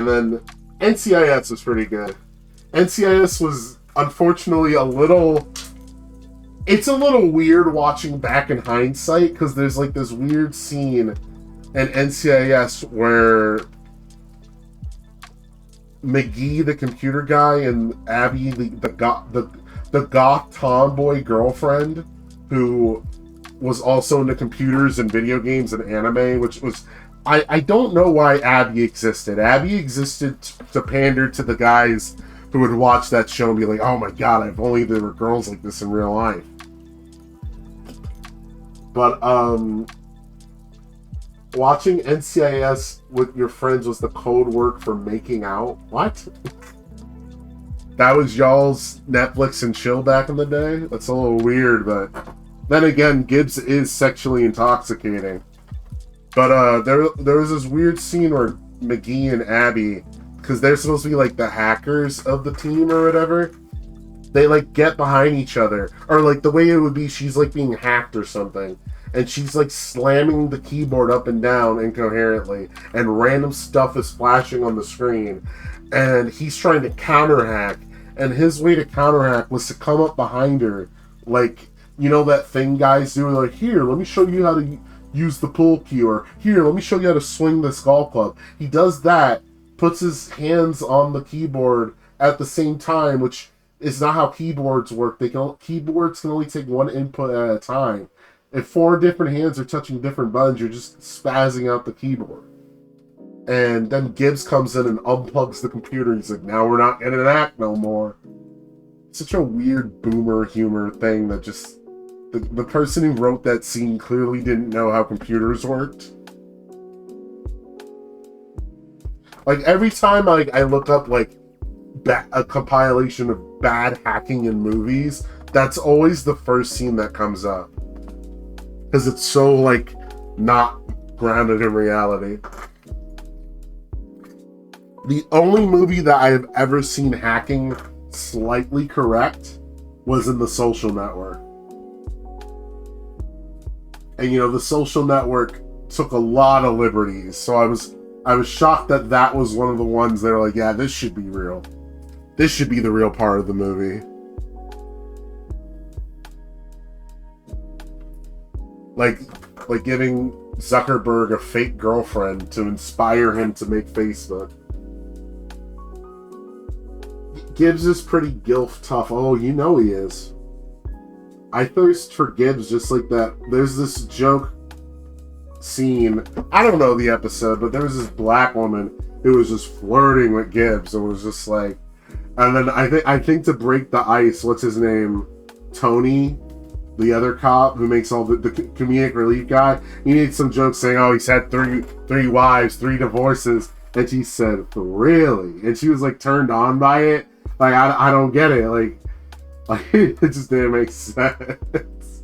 And then NCIS was pretty good. NCIS was unfortunately it's a little weird watching back in hindsight, because there's like this weird scene in NCIS where McGee, the computer guy, and Abby, the goth tomboy girlfriend, who was also into computers and video games and anime, which was, I don't know why Abby existed. Abby existed to pander to the guys who would watch that show and be like, oh my god, if only there were girls like this in real life. But watching NCIS with your friends was the code word for making out. What? That was y'all's Netflix and chill back in the day? That's a little weird, but then again, Gibbs is sexually intoxicating. But there was this weird scene where McGee and Abby, because they're supposed to be like the hackers of the team or whatever, they like get behind each other. Or like the way it would be, she's like being hacked or something. And she's like slamming the keyboard up and down incoherently, and random stuff is flashing on the screen. And he's trying to counterhack, and his way to counterhack was to come up behind her, like, you know that thing guys do, like, here, let me show you how to use the pull key, or here, let me show you how to swing this golf club. He does that, puts his hands on the keyboard at the same time, which is not how keyboards work. Keyboards can only take one input at a time. If 4 different hands are touching different buttons, you're just spazzing out the keyboard. And then Gibbs comes in and unplugs the computer. He's like, now we're not going to act no more. Such a weird boomer humor thing that just... The person who wrote that scene clearly didn't know how computers worked. Like, every time I look up, like, a compilation of bad hacking in movies, that's always the first scene that comes up. Because it's so, like, not grounded in reality. The only movie that I have ever seen hacking slightly correct was in The Social Network. And, you know, The Social Network took a lot of liberties, so I was shocked that that was one of the ones that were like, yeah, this should be real. This should be the real part of the movie. Like giving Zuckerberg a fake girlfriend to inspire him to make Facebook. Gibbs is pretty gilf tough. Oh, you know he is. I thirst for Gibbs just like that. There's this joke scene. I don't know the episode, but there was this black woman who was just flirting with Gibbs and was just like... And then I think to break the ice, what's his name? Tony, the other cop who makes all the comedic relief guy, he made some jokes saying, oh, he's had three wives, 3 divorces. And she said, really? And she was like turned on by it. Like, I don't get it. Like it just didn't make sense.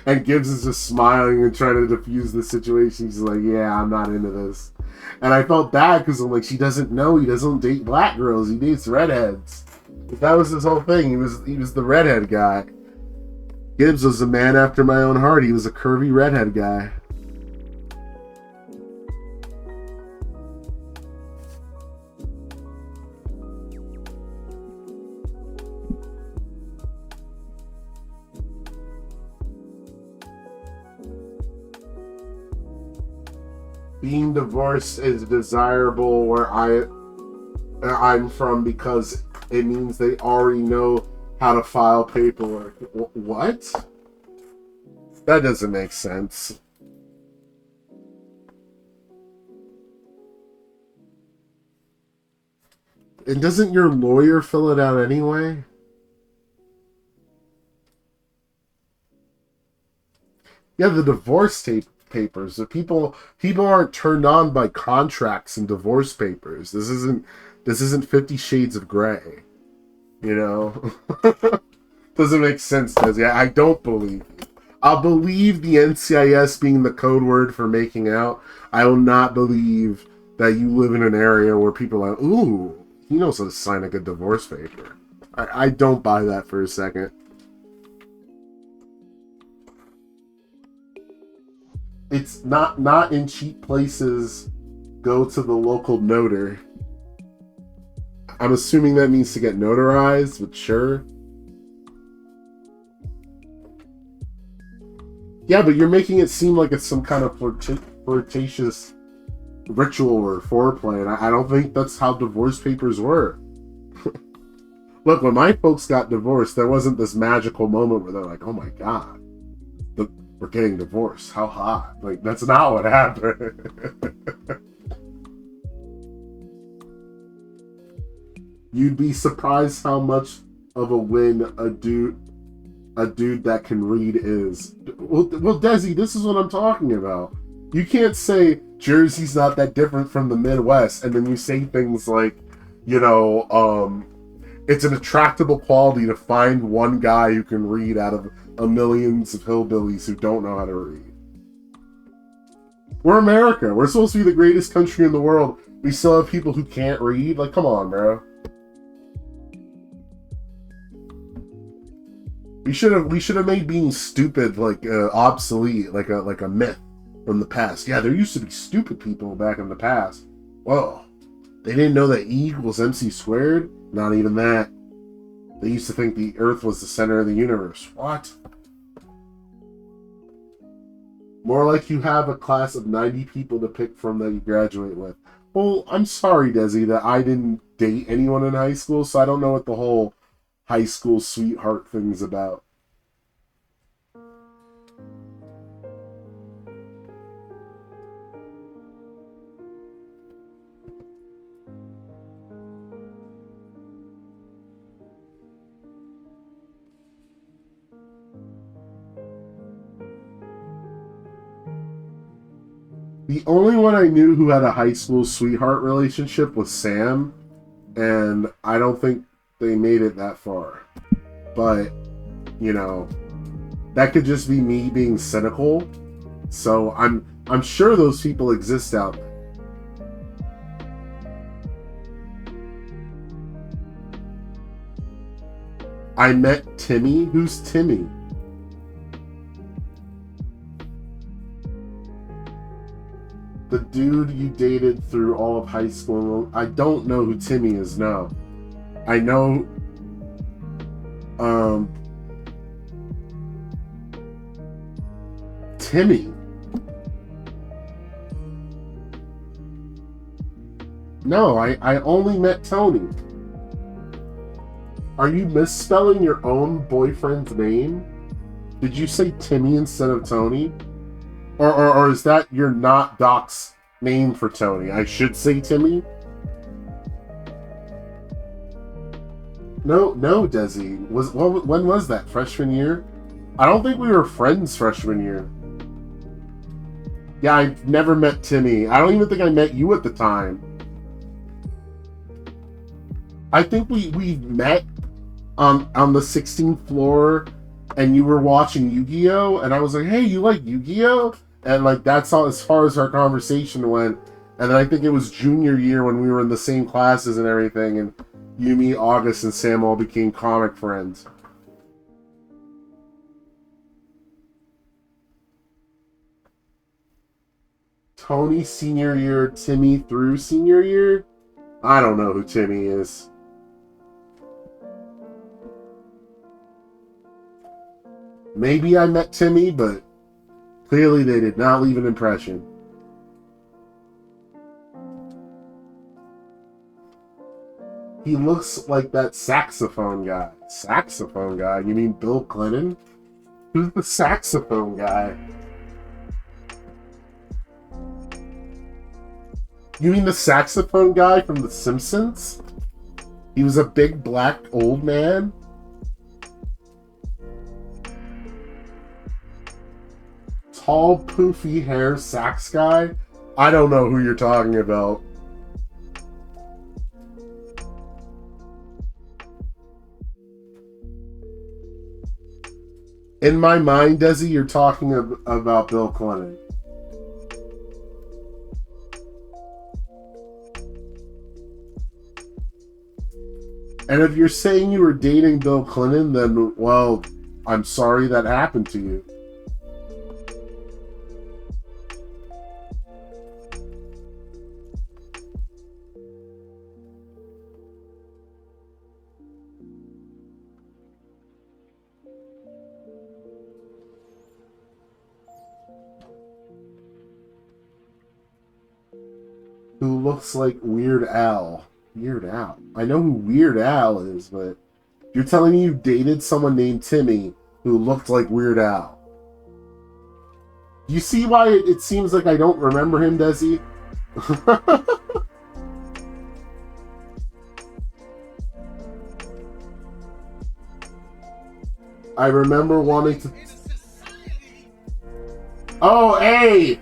And Gibbs is just smiling and trying to diffuse the situation. He's like, yeah, I'm not into this. And I felt bad because I'm like, she doesn't know he doesn't date black girls. He dates redheads. That was his whole thing. He was the redhead guy. Gibbs was a man after my own heart. He was a curvy redhead guy. Being divorced is desirable where I'm from because it means they already know how to file paperwork. What? That doesn't make sense. And doesn't your lawyer fill it out anyway? Yeah, the divorce papers. The people aren't turned on by contracts and divorce papers. This isn't 50 Shades of Grey. You know? Doesn't make sense, does it? I don't believe you. I'll believe the NCIS being the code word for making out. I will not believe that you live in an area where people are like, ooh, he knows how to sign a good divorce paper. I don't buy that for a second. It's not in cheap places. Go to the local notary. I'm assuming that means to get notarized, but sure. Yeah, but you're making it seem like it's some kind of flirtatious ritual or foreplay, and I don't think that's how divorce papers work. Look, when my folks got divorced, there wasn't this magical moment where they're like, oh my god, look, we're getting divorced. How hot. Like, that's not what happened. You'd be surprised how much of a win a dude that can read is. Well, Desi, this is what I'm talking about. You can't say Jersey's not that different from the Midwest, and then you say things like, you know, it's an attractable quality to find one guy who can read out of a millions of hillbillies who don't know how to read. We're America. We're supposed to be the greatest country in the world. We still have people who can't read. Like, come on, bro. We should have made being stupid like obsolete, like a myth from the past. Yeah, there used to be stupid people back in the past. Whoa, they didn't know that E equals MC squared. Not even that. They used to think the Earth was the center of the universe. What? More like you have a class of 90 people to pick from that you graduate with. Well, I'm sorry, Desi, that I didn't date anyone in high school, so I don't know what the whole high school sweetheart thing's about. The only one I knew who had a high school sweetheart relationship was Sam, and I don't think they made it that far. But, you know, that could just be me being cynical. So I'm sure those people exist out there. I met Timmy. Who's Timmy? The dude you dated through all of high school. I don't know who Timmy is, no. I know Timmy. No, I only met Tony. Are you misspelling your own boyfriend's name? Did you say Timmy instead of Tony? Or is that your not Doc's name for Tony? I should say Timmy? No, Desi. When was that? Freshman year? I don't think we were friends freshman year. Yeah, I've never met Timmy. I don't even think I met you at the time. I think we met on the 16th floor, and you were watching Yu-Gi-Oh! And I was like, hey, you like Yu-Gi-Oh? And like that's all as far as our conversation went. And then I think it was junior year when we were in the same classes and everything, and you, me, August, and Sam all became comic friends. Tony senior year, Timmy through senior year? I don't know who Timmy is. Maybe I met Timmy, but clearly they did not leave an impression. He looks like that saxophone guy. Saxophone guy? You mean Bill Clinton? Who's the saxophone guy? You mean the saxophone guy from The Simpsons? He was a big black old man? Tall, poofy hair sax guy? I don't know who you're talking about. In my mind, Desi, you're talking about Bill Clinton. And if you're saying you were dating Bill Clinton, then, well, I'm sorry that happened to you. looks like Weird Al. Weird Al. I know who Weird Al is, but you're telling me you dated someone named Timmy who looked like Weird Al. You see why it seems like I don't remember him, Desi? I remember wanting to... Oh, hey!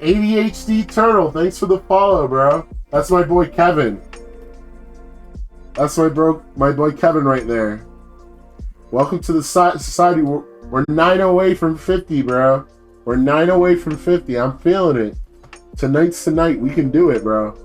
ADHD Turtle, thanks for the follow, bro. That's my boy Kevin. That's my boy Kevin right there. Welcome to the society. We're 9 away from 50, bro. We're 9 away from 50. I'm feeling it. Tonight's tonight. We can do it, bro.